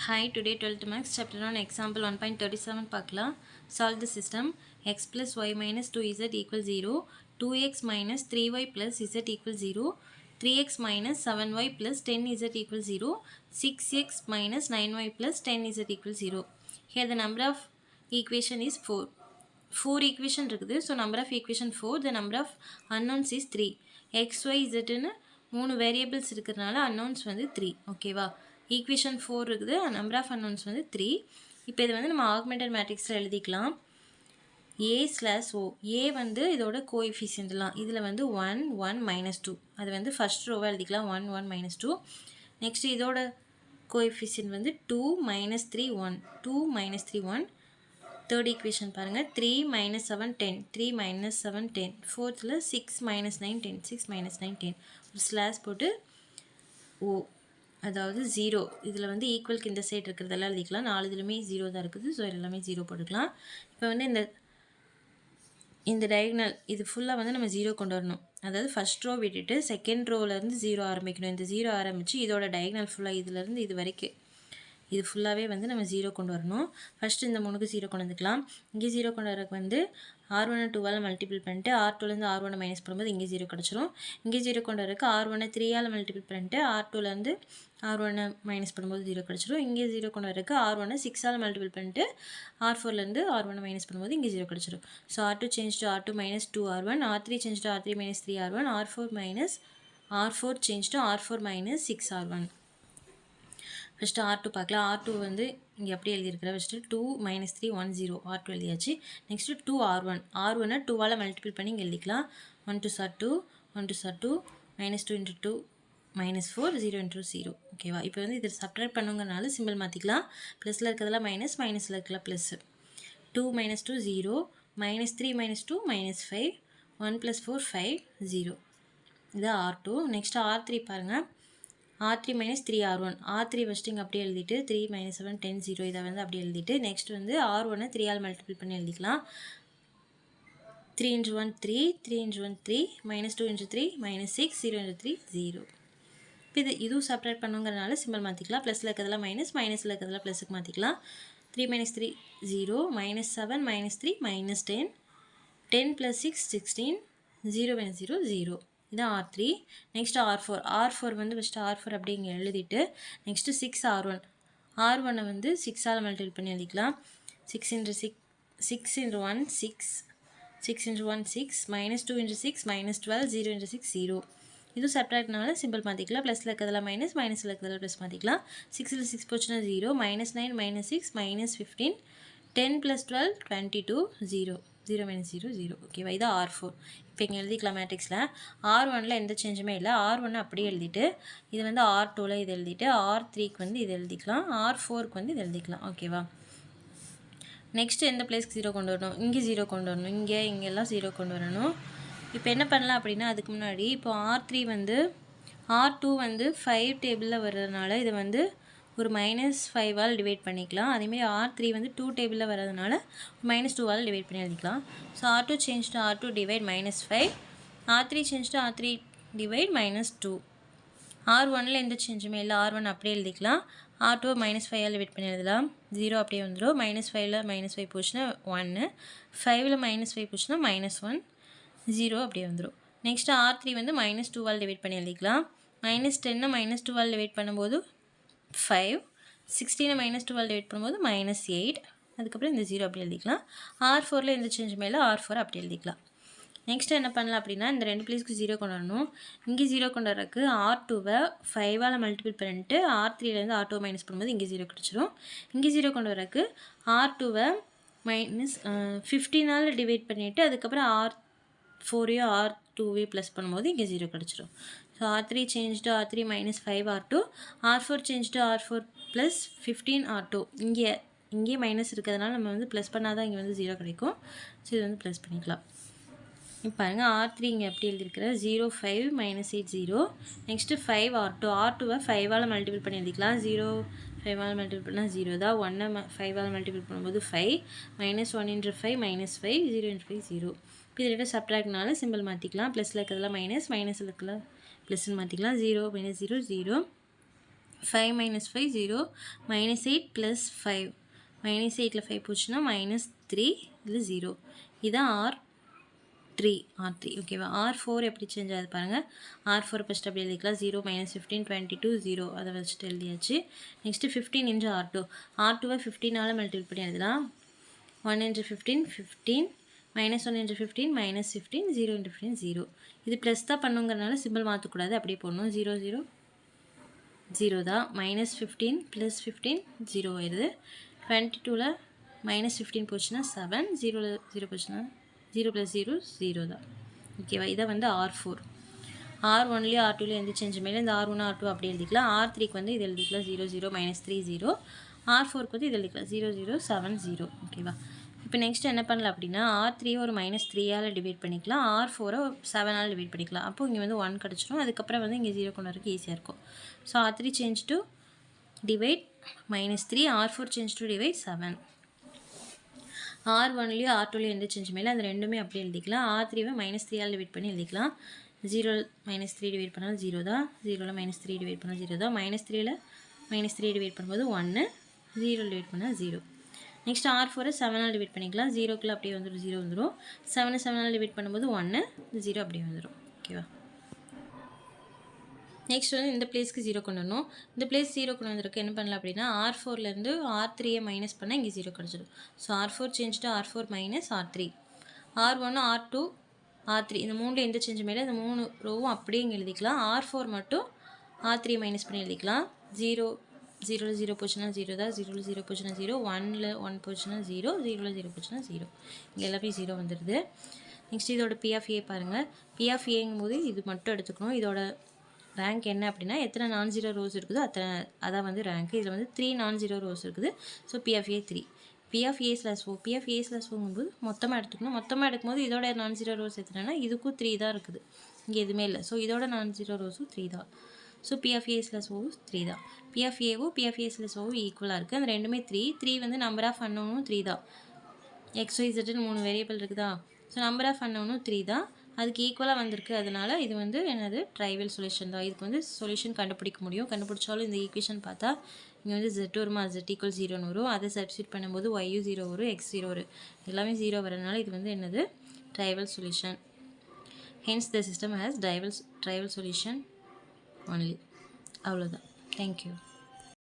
Hi, today 12th Max chapter 1 example 1.37 பார்க்கலாம். Solve the system. X plus y minus 2z equals 0, 2x minus 3y plus z equals 0, 3x minus 7y plus 10z equals 0, 6x minus 9y plus 10z equals 0. Here the number of equation is 4. 4 equation இருக்குது. So number of equation 4. The number of unknowns is 3. X, y, z ன்னு 3 variables இருக்கிறதுனால unknowns வந்து 3. ஓகேவா? Equation 4 இருக்குது. Number of unknowns வந்து 3. இப்போ இது வந்து நம்ம ஆக்மெண்டட் மேட்ரிக்ஸில் எழுதிக்கலாம். ஏ ஸ்லாஷ் ஓ. ஏ வந்து இதோட கோஎஃபிஷியன்ட்லாம். இதில் வந்து 1 1 -2. அது வந்து ஃபர்ஸ்ட் ரோவாக எழுதிக்கலாம். 1 1 -2. நெக்ஸ்ட் இதோட கோஎஃபிஷியன்ட் வந்து 2 -3 1. 2 -3 1. தேர்ட் ஈக்குவேஷன் பாருங்கள். 3 -7 10. 3 -7 10. ஃபோர்த்தில் 6 -9 10. 6 -9 10. ஒரு ஸ்லாஷ் போட்டு ஓ, அதாவது 0. இதில் வந்து ஈக்குவலுக்கு இந்த சைடு இருக்கிறதெல்லாம் எழுதிக்கலாம். 4 இதுலையுமே 0 தான் இருக்குது. ஸோ எல்லாமே 0 போட்டுக்கலாம். இப்போ வந்து இந்த டயகனல் இது ஃபுல்லாக வந்து நம்ம 0 கொண்டு வரணும். அதாவது ஃபஸ்ட் ரோ விட்டுட்டு செகண்ட் ரோவிலேருந்து 0 ஆரம்பிக்கணும். இந்த 0 ஆரம்பித்து இதோட டயகனல் ஃபுல்லாக இதிலேருந்து இது வரைக்கும் இது ஃபுல்லாகவே வந்து நம்ம 0 கொண்டு வரணும். ஃபஸ்ட்டு இந்த 3க்கு 0 கொண்டு வந்துக்கலாம். இங்கே 0 கொண்டு வரக்கு வந்து R1 2ஆல் மல்டிபிள் பண்ணிட்டு R2லேருந்து R1 மைனஸ் பண்ணும்போது இங்கே 0 கிடச்சிரும். இங்கே 0 கொண்டு வரக்கு R1 3ஆல் மல்டிபிள் பண்ணிட்டு R2லேருந்து R1 மைனஸ் பண்ணும்போது 0 கிடச்சிரும். இங்கே 0 கொண்டு வரக்கு R1 6ஆல் மல்டிபிள் பண்ணிட்டு R4லேருந்து R1 மைனஸ் பண்ணும்போது இங்கே 0 கிடச்சிரும். So R2 change to R2 minus 2R1, R3 change to R3 minus 3R1, R4 change to R4 minus 6R1. First R2 பார்க்கலாம். R2 வந்து இங்கே அப்படியே எழுதியிருக்கிற ஃபஸ்ட்டு 2 -3 1 0 R2 எழுதியாச்சு. Next 2 R1. R1 2ஆல் மல்டிபிள் பண்ணி இங்கே எழுதிக்கலாம். 1 2 2 1 2 2 -2 × 2 -4 0 × 0. ஓகேவா? இப்போ வந்து இதை சப்ட்ராக்ட் பண்ணுங்கனால சிம்பிள் மாற்றிக்கலாம். ப்ளஸில் இருக்கிறதெல்லாம் மைனஸ், மைனஸில் இருக்கலாம் ப்ளஸ். 2 -2 0 -3 -2 -5 1 + 4 5 0. இது R2. நெக்ஸ்ட்டு R3 பாருங்கள். R3 - 3R1. R3 ஃபஸ்ட்டு இங்கே அப்படியே எழுதிட்டு 3 -7 10 0 இதை வந்து அப்படியே எழுதிட்டு நெக்ஸ்ட் வந்து R1 3ஆல் மல்டிபிள் பண்ணி எழுதிக்கலாம். 3 × 1 3 3 × 1 3 -2 × 3 -6 0 × 3 0. இப்போ இதுவும் சப்ட்ராக்ட் பண்ணுங்கிறதுனால சிம்பிள் மாற்றிக்கலாம். ப்ளஸில் இருக்கிறதெல்லாம் மைனஸ், மைனஸில் இருக்கிறதெல்லாம் ப்ளஸுக்கு மாற்றிக்கலாம். 3 - 3 0 -7 -3 -10 10 + 6 16 0 - 0 0. இதான் R3. Next R4. R4 வந்து ஃபஸ்ட்டு R4 அப்படி இங்கே எழுதிட்டு நெக்ஸ்ட்டு 6 R1. R1 வந்து 6ஆல் மல்டிபிள் பண்ணி எழுதிக்கலாம். 6 × 1 6 6 × 1 6 -2 × 6 -12 0 × 6 0. இதுவும் சப்ட்ராக்ட்னால சிம்பிள் மாற்றிக்கலாம். ப்ளஸில் இருக்கிறதெல்லாம் மைனஸ், மைனஸில் இருக்கிறதெல்லாம் ப்ளஸ் மாற்றிக்கலாம். 6ல் 6 போச்சுன்னா 0 -9 -6 -15 10 + 12 22 0 0 - 0 0. ஓகேவா? இது R4. இப்போ இங்கே எழுதிக்கலாம் மேட்ரிக்ஸில். R1ல் எந்த சேஞ்சுமே இல்லை. R1 அப்படியே எழுதிட்டு இது வந்து R2ல் இது எழுதிட்டு R3க்கு வந்து இது எழுதிக்கலாம். R4க்கு வந்து இது எழுதிக்கலாம். ஓகேவா? நெக்ஸ்ட்டு எந்த பிளேஸ்க்கு 0 கொண்டு வரணும்? இங்கே 0 கொண்டு வரணும். இங்கெல்லாம் 0 கொண்டு வரணும். இப்போ என்ன பண்ணலாம் அப்படின்னா அதுக்கு முன்னாடி இப்போ R3 வந்து R2 வந்து 5 டேபிளில் வர்றதுனால இதை வந்து ஒரு -5ஆல் டிவைட் பண்ணிக்கலாம். அதேமாதிரி R3 வந்து 2 டேபிளில் வர்றதுனால -2ஆல் டிவைட் பண்ணி எழுதிக்கலாம். So R2 change to R2 divide -5, R3 change to R3 divide -2. R1ல் எந்த சேஞ்சுமே இல்லை. R1 அப்படியே எழுதிக்கலாம். R2 -5ஆல் டிவைட் பண்ணி எழுதலாம். 0 அப்படியே வந்துடும். -5ல் -5 போச்சுன்னா 1, 5ல் -5 போச்சுன்னா -1 0 அப்படியே வந்துடும். நெக்ஸ்ட்டு R3 வந்து -2ஆல் டிவைட் பண்ணி எழுதிக்கலாம். -10 -2ஆல் டிவைட் பண்ணும்போது 5, 16 -2ஆல் டிவைட் பண்ணும்போது -8. அதுக்கப்புறம் இந்த 0 அப்படி எழுதிக்கலாம். R4ல் எந்த சேஞ்சுமே இல்லை. R4 அப்படி எழுதிக்கலாம். நெக்ஸ்ட்டு என்ன பண்ணலாம் அப்படின்னா இந்த 2 பிளேஸ்க்கு 0 கொண்டு வரணும். இங்கே 0 கொண்டு வரக்கு R2வை 5ஆல் மல்டிபிள் பண்ணிட்டு R3லேருந்து R2 மைனஸ் பண்ணும்போது இங்கே 0 கிடச்சிரும். இங்கே 0 கொண்டு வரக்கு R2வை -15ஆல் டிவைட் பண்ணிவிட்டு அதுக்கப்புறம் R4யோ R2வையும் ப்ளஸ் பண்ணும்போது இங்கே 0 கிடச்சிரும். So R3 change to R3 -5 R2, R4 change to R4 + 15 R2. இங்கே மைனஸ் இருக்கிறதுனால நம்ம வந்து ப்ளஸ் பண்ணால் தான் இங்கே வந்து 0 கிடைக்கும். ஸோ இது வந்து ப்ளஸ் பண்ணிக்கலாம். இப்போ பாருங்கள் R3 இங்கே எப்படி எழுதியிருக்கிற 0 5 -8 0. Next 5 R2. R2வை 5ஆல் மல்டிபிள் பண்ணி எழுதிக்கலாம். 0 5ஆல் மல்டிபிள் பண்ணால் 0 தான். 1 5ஆல் மல்டிபிள் பண்ணும்போது 5 -1 × 5 -5 0 × 5 0. இப்போ இது ரெண்டும் சப்ட்ராக்ட்னால சிம்பிள் மாற்றிக்கலாம். ப்ளஸில் இருக்கிறதெல்லாம் மைனஸ், மைனஸில் இருக்கலாம் ப்ளஸ்ன்னு மாற்றிக்கலாம். 0 - 0 0 5 minus 5 0 minus 8 plus 5 minus 8ல 5 போச்சுன்னா minus 3 இதில் 0 இதான் R3 ஓகேவா R4 எப்படி சேஞ்ச் ஆகுது பாருங்கள் R4 ஃபஸ்ட் அப்படி எழுதிக்கலாம் 0 minus 15 22 0 அதை வச்சுட்டு எழுதியாச்சு நெக்ஸ்ட்டு 15 into R2 R2வை 15ஆல் மல்டிபிள் பண்ணி எழுதலாம் 1 into 15 15 minus 1 into 15 minus 15 0 into 15 0 இது ப்ளஸ் தான் பண்ணுங்கிறனால சிம்பிள் மாற்றக்கூடாது அப்படியே போடணும் 0 0 0 தான் minus 15 plus 15 0 ஆயிடுது 22ல minus 15 போச்சுன்னா 7 0ல 0 போச்சுன்னா 0 plus 0 0 தான் ஓகேவா இதை வந்து R4 R1லேயும் R2லேயும் எந்த சேஞ்சுமே இல்லை இந்த R1 R2 அப்படி எழுதிக்கலாம் R3க்கு வந்து இது எழுதிக்கலாம் 0 0 minus 3 0 R4க்கு வந்து இது எழுதிக்கலாம் 0 0 7 0 ஓகேவா இப்போ நெக்ஸ்ட் என்ன பண்ணலாம் அப்படின்னா R3 ஒரு minus 3ஆல் டிவைட் பண்ணிக்கலாம் R4 7ஆல் டிவைட் பண்ணிக்கலாம் அப்போ இங்கே வந்து 1 கிடச்சிடும் அதுக்கப்புறம் வந்து இங்கே 0 கொண்டு வரதுக்கு ஈஸியாக இருக்கும் so R3 change to divide minus 3 R4 change to divide 7 R1லேயும் R2லேயும் எந்த சேஞ்சுமே இல்லை அது ரெண்டுமே அப்படி எழுதிக்கலாம் R3வை minus 3ஆல் டிவைட் பண்ணி எழுதிக்கலாம் 0 minus 3 டிவைட் பண்ணால் 0 தான் 0ல் minus 3 டிவைட் பண்ணால் 0 தான் minus 3ல் minus 3 டிவைட் பண்ணும்போது 1 0 டிவைட் பண்ணால் 0 நெக்ஸ்ட் R4 7ஆல் டிவைட் பண்ணிக்கலாம் 0க்குள்ள அப்படியே வந்துடும் 0 வந்துடும் 7ஆல் டிவைட் பண்ணும்போது 1 0 அப்படியே வந்துடும் ஓகேவா நெக்ஸ்ட் வந்து இந்த பிளேஸ்க்கு 0 கொண்டு வரணும் இந்த பிளேஸ் 0 கொண்டு வந்திருக்கு என்ன பண்ணலாம் அப்படின்னா R4லேருந்து R3யை மைனஸ் பண்ணால் இங்கே 0 கிடச்சிடும் so R4 change to R4 minus R3 R1 R2 R3 இந்த மூணில் எந்த சேஞ்சுமே இல்லை இந்த 3 ரோவும் அப்படியே இங்கே எழுதிக்கலாம் R4 மட்டும் R3 மைனஸ் பண்ணி எழுதிக்கலாம் 0ல் 0 போச்சுன்னா 0 தான் 0ல் 0 போச்சுன்னா 0 1ல் 1 போச்சுன்னா 0 0ல் 0 போச்சுன்னா 0 இங்கே எல்லாமே 0 வந்துடுது நெக்ஸ்ட் இதோட P(a) பாருங்கள் P(a)ங்கும் போது இது மட்டும் எடுத்துக்கணும் இதோட ரேங்க் என்ன அப்படின்னா எத்தனை நான்-ஜீரோ ரோஸ் இருக்குதோ அதான் வந்து ரேங்க் இதில் வந்து 3 நான்-ஜீரோ ரோஸ் இருக்குது ஸோ P(a) 3 P(a/O) P(a/O)ங்கும்போது மொத்தமாக எடுத்துக்கணும் மொத்தமாக எடுக்கும்போது இதோட நான்-ஜீரோ ரோஸ் எத்தனைனா இதுக்கும் 3 தான் இருக்குது இங்கே எதுவுமே இல்லை ஸோ இதோட நான்-ஜீரோ ரோஸும் 3 தான் ஸோ P(a/O) 3 தான் P(a)வும் P(a/O) ஈக்குவலாக இருக்குது அந்த ரெண்டுமே 3 வந்து நம்பர் ஆஃப் அன்னோனும் 3 தான் XYZன்னு 3 வேரியபிள் இருக்குதா ஸோ நம்பர் ஆஃப் அன்னோனும் 3 தான் அதுக்கு ஈக்குவலாக வந்திருக்கு அதனால இது வந்து என்னது ட்ரைவல் சொல்யூஷன் தான் இதுக்கு வந்து சொல்யூஷன் கண்டுபிடிக்க முடியும் கண்டுபிடிச்சாலும் இந்த ஈக்குவேஷன் பார்த்தா இங்கே வந்து Z வருமா Z = 0ன்னு வரும் அதை சப்ஸ்டிட் பண்ணும்போது Y 0 வரும் X 0 வரும் எல்லாமே 0 வரனால இது வந்து என்னது trivial solution hence the system has trivial solution only அவ்வளோதான் தேங்க்யூ